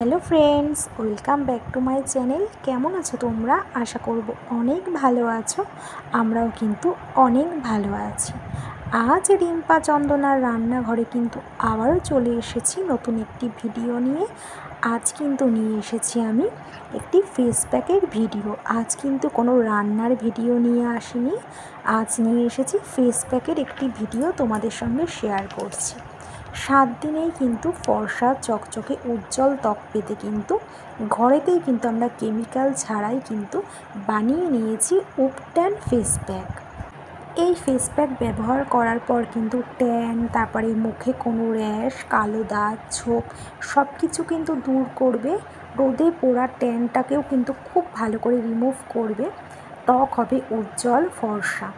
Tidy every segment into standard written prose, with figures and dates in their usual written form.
Hello friends, welcome back to my channel. কেমন আছো তোমরা? আশা করব অনেক ভালো আছো। আমরাও কিন্তু অনেক ভালো আছি। আজ রিম্পা চন্দনার রান্নাঘরে কিন্তু আবারও চলে এসেছি নতুন একটি ভিডিও নিয়ে। আজ কিন্তু নিয়ে এসেছি আমি একটি ফেস প্যাকের ভিডিও। আজ কিন্তু কোনো রান্নার ভিডিও নিয়ে আসিনি, আজ নিয়ে এসেছি ফেস প্যাকের একটি ভিডিও তোমাদের সঙ্গে শেয়ার করছি। 7 দিনেই কিন্তু ফর্সা চকচকে উজ্জ্বল ত্বক পেতে কিন্তু ঘরেতেই কিন্তু আমরা কেমিক্যাল ছাড়াই কিন্তু বানিয়ে নিয়েছি উপট্যান ফেস প্যাক। এই ফেস প্যাক ব্যবহার করার পর কিন্তু ট্যান, তারপরে মুখে কোনো র্যাশ, কালো দাগ, ছোপ সব কিছু কিন্তু দূর করবে। রোদে পোড়া ট্যানটাকেও কিন্তু খুব ভালো করে রিমুভ করবে। ত্বক হবে উজ্জ্বল ফর্সা।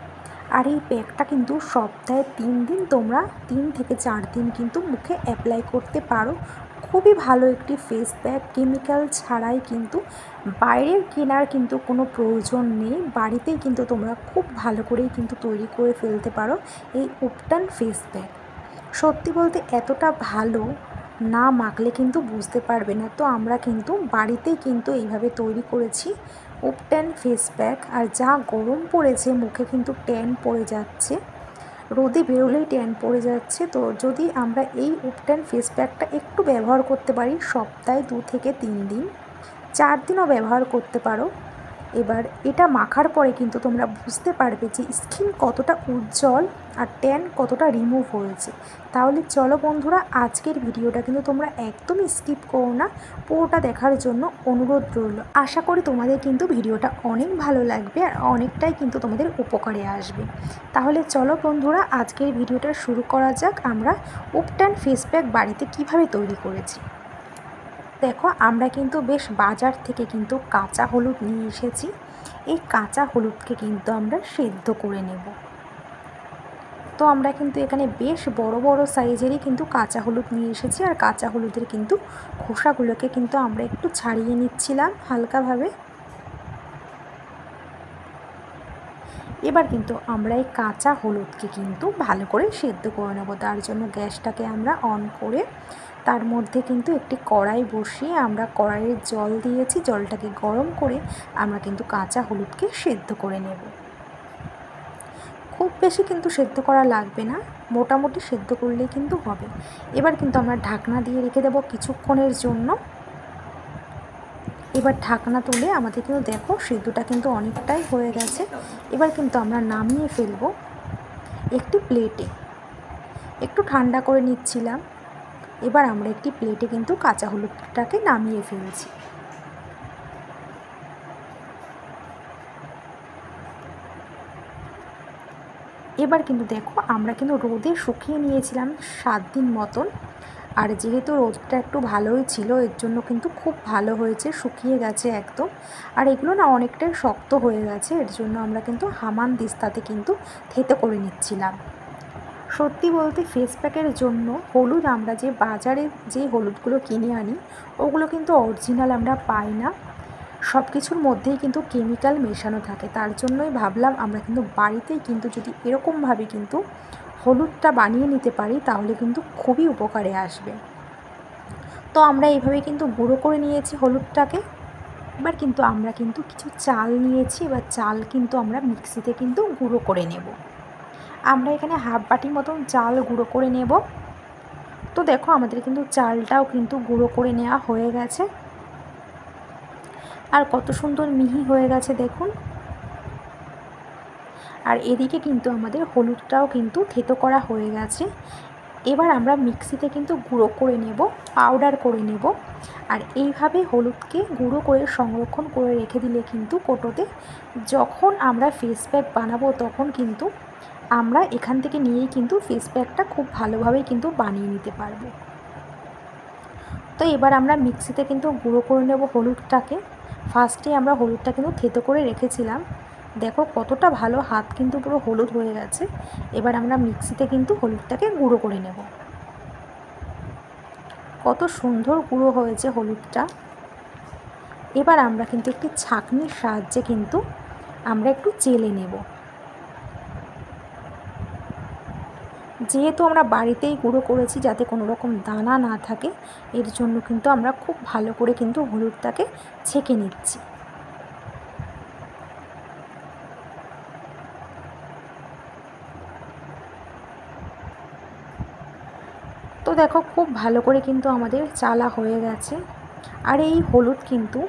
আর এই প্যাকটা কিন্তু সপ্তাহে 3 দিন তোমরা 3 থেকে 4 দিন কিন্তু মুখে অ্যাপ্লাই করতে পারো। খুবই ভালো একটি ফেস প্যাক, কেমিক্যাল ছাড়াই কিন্তু বাইরের কেনার কিন্তু কোনো প্রয়োজন নেই। বাড়িতেই কিন্তু তোমরা খুব ভালো করেই কিন্তু তৈরি করে ফেলতে পারো এই উপট্যান ফেস প্যাক। সত্যি বলতে এতটা ভালো, না মাখলে কিন্তু বুঝতে পারবে না। তো আমরা কিন্তু বাড়িতেই কিন্তু এইভাবে তৈরি করেছি উপট্যান ফেস প্যাক। আর যা গরম পড়েছে, মুখে কিন্তু ট্যান পড়ে যাচ্ছে, রোদে বেরোলেই ট্যান পড়ে যাচ্ছে। তো যদি আমরা এই উপট্যান ফেস প্যাকটা একটু ব্যবহার করতে পারি, সপ্তাহে 2 থেকে 3 দিন, 4 দিনও ব্যবহার করতে পারো। এবার এটা মাখার পরে কিন্তু তোমরা বুঝতে পারবে যে স্কিন কতটা উজ্জ্বল আর ট্যান কতটা রিমুভ হয়েছে। তাহলে চলো বন্ধুরা, আজকের ভিডিওটা কিন্তু তোমরা একদমই স্কিপ করো না, পুরোটা দেখার জন্য অনুরোধ রইল। আশা করি তোমাদের কিন্তু ভিডিওটা অনেক ভালো লাগবে আর অনেকটাই কিন্তু তোমাদের উপকারে আসবে। তাহলে চলো বন্ধুরা, আজকের ভিডিওটা শুরু করা যাক। আমরা উপট্যান ফেস প্যাক বাড়িতে কিভাবে তৈরি করেছি। দেখো, আমরা কিন্তু বেশ বাজার থেকে কিন্তু কাঁচা হলুদ নিয়ে এসেছি। এই কাঁচা হলুদকে কিন্তু আমরা সেদ্ধ করে নেব। তো আমরা কিন্তু এখানে বেশ বড় বড় সাইজেরই কিন্তু কাঁচা হলুদ নিয়ে এসেছি। আর কাঁচা হলুদের কিন্তু খোসাগুলোকে কিন্তু আমরা একটু ছাড়িয়ে নিচ্ছিলাম হালকাভাবে। এবার কিন্তু আমরা এই কাঁচা হলুদকে কিন্তু ভালো করে সেদ্ধ করে নেব। তার জন্য গ্যাসটাকে আমরা অন করে তার মধ্যে কিন্তু একটি কড়াই বসিয়ে আমরা কড়াইয়ে জল দিয়েছি। জলটাকে গরম করে আমরা কিন্তু কাঁচা হলুদকে সেদ্ধ করে নেব। খুব বেশি কিন্তু সেদ্ধ করা লাগবে না, মোটামুটি সেদ্ধ করলেই কিন্তু হবে। এবার কিন্তু আমরা ঢাকনা দিয়ে রেখে দেবো কিছুক্ষণের জন্য। এবার ঢাকনা তুলে আমাদের কিন্তু দেখো সেদ্ধটা কিন্তু অনেকটাই হয়ে গেছে। এবার কিন্তু আমরা নামিয়ে ফেলবো একটি প্লেটে। একটু ঠান্ডা করে নিচ্ছিলাম। এবার আমরা একটি প্লেটে কিন্তু কাঁচা হলুদটাকে নামিয়ে ফেলছি। এবার কিন্তু দেখো, আমরা কিন্তু রোদে শুকিয়ে নিয়েছিলাম 7 দিন মতন। আর যেহেতু রোদটা একটু ভালোই ছিল, এর জন্য কিন্তু খুব ভালো হয়েছে, শুকিয়ে গেছে একদম। আর এগুলো না অনেকটাই শক্ত হয়ে গেছে, এর জন্য আমরা কিন্তু হামান দিস্তাতে কিন্তু থেতো করে নিচ্ছিলাম। সত্যি বলতে ফেস প্যাকের জন্য হলুদ আমরা যে বাজারে যে হলুদগুলো কিনে আনি, ওগুলো কিন্তু অরিজিনাল আমরা পাই না। সব কিছুর মধ্যেই কিন্তু কেমিক্যাল মেশানো থাকে। তার জন্যই ভাবলাম আমরা কিন্তু বাড়িতেই কিন্তু যদি এরকমভাবে কিন্তু হলুদটা বানিয়ে নিতে পারি, তাহলে কিন্তু খুবই উপকারে আসবে। তো আমরা এইভাবে কিন্তু গুঁড়ো করে নিয়েছি হলুদটাকে। এবার কিন্তু আমরা কিন্তু কিছু চাল নিয়েছি। এবার চাল কিন্তু আমরা মিক্সিতে কিন্তু গুঁড়ো করে নেব। আমরা এখানে হাফ বাটি মতন চাল গুঁড়ো করে নেব। তো দেখো, আমাদের কিন্তু চালটাও কিন্তু গুঁড়ো করে নেওয়া হয়ে গেছে। আর কত সুন্দর মিহি হয়ে গেছে দেখুন। আর এদিকে কিন্তু আমাদের হলুদটাও কিন্তু থেতো করা হয়ে গেছে। এবার আমরা মিক্সিতে কিন্তু গুঁড়ো করে নেব, পাউডার করে নেব। আর এইভাবে হলুদকে গুঁড়ো করে সংরক্ষণ করে রেখে দিলে কিন্তু কোটোতে যখন আমরা ফেস প্যাক বানাবো, তখন কিন্তু আমরা এখান থেকে নিয়েই কিন্তু ফেস প্যাকটা খুব ভালোভাবেই কিন্তু বানিয়ে নিতে পারবো। তো এবার আমরা মিক্সিতে কিন্তু গুঁড়ো করে নেব হলুদটাকে। ফার্স্টে আমরা হলুদটা কিন্তু থেতো করে রেখেছিলাম। দেখো কতটা ভালো, হাত কিন্তু পুরো হলুদ হয়ে গেছে। এবার আমরা মিক্সিতে কিন্তু হলুদটাকে গুঁড়ো করে নেব। কত সুন্দর গুঁড়ো হয়েছে হলুদটা। এবার আমরা কিন্তু একটি ছাঁকনির সাহায্যে কিন্তু আমরা একটু চেলে নেব। যেহেতু আমরা বাড়িতেই গুঁড়ো করেছি যাতে কোনো রকম দানা না থাকে, এর জন্য কিন্তু আমরা খুব ভালো করে কিন্তু হলুদটাকে ছেঁকে নিচ্ছি। তো দেখো খুব ভালো করে কিন্তু আমাদের চালা হয়ে গেছে। আর এই হলুদ কিন্তু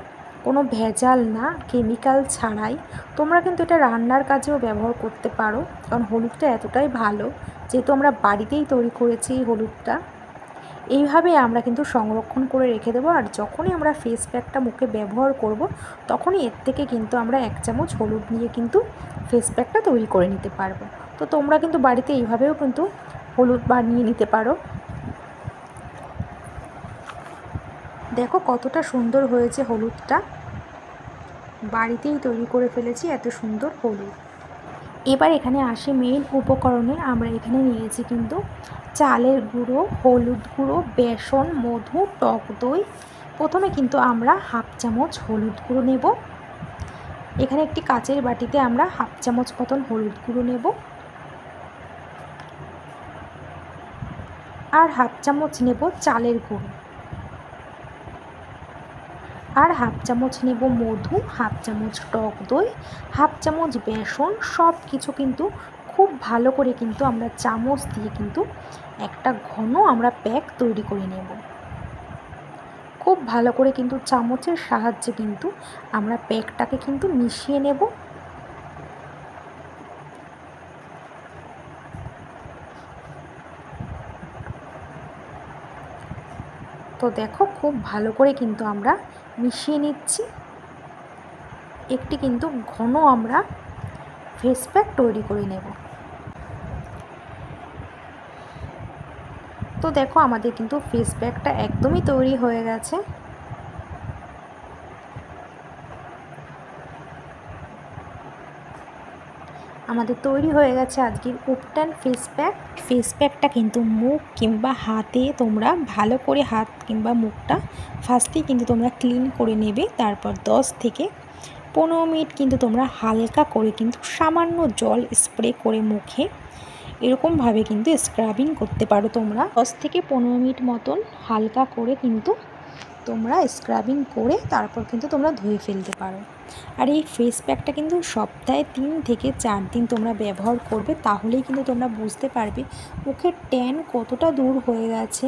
কোনো ভেজাল না, কেমিক্যাল ছাড়াই। তোমরা কিন্তু এটা রান্নার কাজেও ব্যবহার করতে পারো, কারণ হলুদটা এতটাই ভালো, যেহেতু আমরা বাড়িতেই তৈরি করেছি এই হলুদটা। এইভাবে আমরা কিন্তু সংরক্ষণ করে রেখে দেবো, আর যখনই আমরা ফেস প্যাকটা মুখে ব্যবহার করব তখনই এর থেকে কিন্তু আমরা 1 চামচ হলুদ নিয়ে কিন্তু ফেস প্যাকটা তৈরি করে নিতে পারবো। তো তোমরা কিন্তু বাড়িতে এইভাবেও কিন্তু হলুদ বানিয়ে নিতে পারো। দেখো কতটা সুন্দর হয়েছে হলুদটা, বাড়িতেই তৈরি করে ফেলেছি এত সুন্দর হলুদ। এবার এখানে আসি মেইন উপকরণে। আমরা এখানে নিয়েছি কিন্তু চালের গুঁড়ো, হলুদ গুঁড়ো, বেসন, মধু, টক দই। প্রথমে কিন্তু আমরা 1/2 চামচ হলুদ গুঁড়ো নেব। এখানে একটি কাচের বাটিতে আমরা 1/2 চামচ মতন হলুদ গুঁড়ো নেব, আর 1/2 চামচ নেব চালের গুঁড়ো, আর 1/2 চামচ নেব মধু, 1/2 চামচ টক দই, 1/2 চামচ বেসন। সব কিছু কিন্তু খুব ভালো করে কিন্তু আমরা চামচ দিয়ে কিন্তু একটা ঘন আমরা প্যাক তৈরি করে নেব। খুব ভালো করে কিন্তু চামচের সাহায্যে কিন্তু আমরা প্যাকটাকে কিন্তু মিশিয়ে নেব। তো দেখো খুব ভালো করে কিন্তু আমরা মিশিয়ে নিচ্ছি। একটি কিন্তু ঘন আমরা ফেস প্যাক তৈরি করে নেব। তো দেখো আমাদের কিন্তু ফেস প্যাকটা একদমই তৈরি হয়ে গেছে। আমাদের তৈরি হয়ে গেছে আজকের উপটান ফেস প্যাক। ফেস প্যাকটা কিন্তু মুখ কিংবা হাতে তোমরা ভালো করে হাত কিংবা মুখটা ফার্স্টেই কিন্তু তোমরা ক্লিন করে নেবে। তারপর 10 থেকে 15 মিনিট কিন্তু তোমরা হালকা করে কিন্তু সামান্য জল স্প্রে করে মুখে এরকমভাবে কিন্তু স্ক্রাবিং করতে পারো। তোমরা 10 থেকে 15 মিনিট মতন হালকা করে কিন্তু তোমরা স্ক্রাবিং করে তারপর কিন্তু তোমরা ধুয়ে ফেলতে পারো। আর এই ফেস প্যাকটা কিন্তু সপ্তাহে 3 থেকে 4 দিন তোমরা ব্যবহার করবে, তাহলেই কিন্তু তোমরা বুঝতে পারবে মুখের ট্যান কতটা দূর হয়ে গেছে,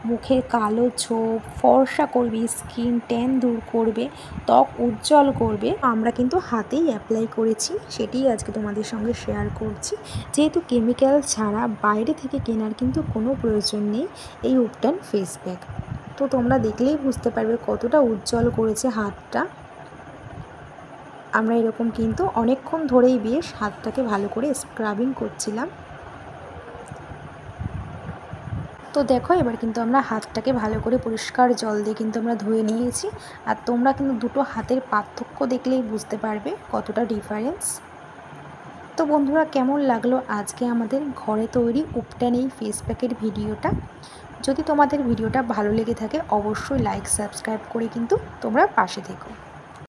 মুখের কালো ছোপ ফর্সা করবে, স্কিন ট্যান দূর করবে, ত্বক উজ্জ্বল করবে। আমরা কিন্তু হাতেই অ্যাপ্লাই করেছি, সেটাই আজকে তোমাদের সঙ্গে শেয়ার করছি। যেহেতু কেমিক্যাল ছাড়া বাইরে থেকে কেনার কিন্তু কোনো প্রয়োজন নেই এই উপটান ফেস প্যাক। তো তোমরা দেখলেই বুঝতে পারবে কতটা উজ্জ্বল করেছে হাতটা। আমরা এরকম কিন্তু অনেকক্ষণ ধরেই বেশ হাতটাকে ভালো করে স্ক্রাবিং করছিলাম। তো দেখো এবার কিন্তু আমরা হাতটাকে ভালো করে পরিষ্কার জল দিয়ে কিন্তু আমরা ধুয়ে নিয়েছি। আর তোমরা কিন্তু দুটো হাতের পার্থক্য দেখলেই বুঝতে পারবে কতটা ডিফারেন্স। তো বন্ধুরা কেমন লাগলো আজকে আমাদের ঘরে তৈরি উপটান এই ফেস প্যাকের ভিডিওটা। যদি তোমাদের ভিডিওটা ভালো লেগে থাকে অবশ্যই লাইক সাবস্ক্রাইব করে কিন্তু তোমরা পাশে থেকো।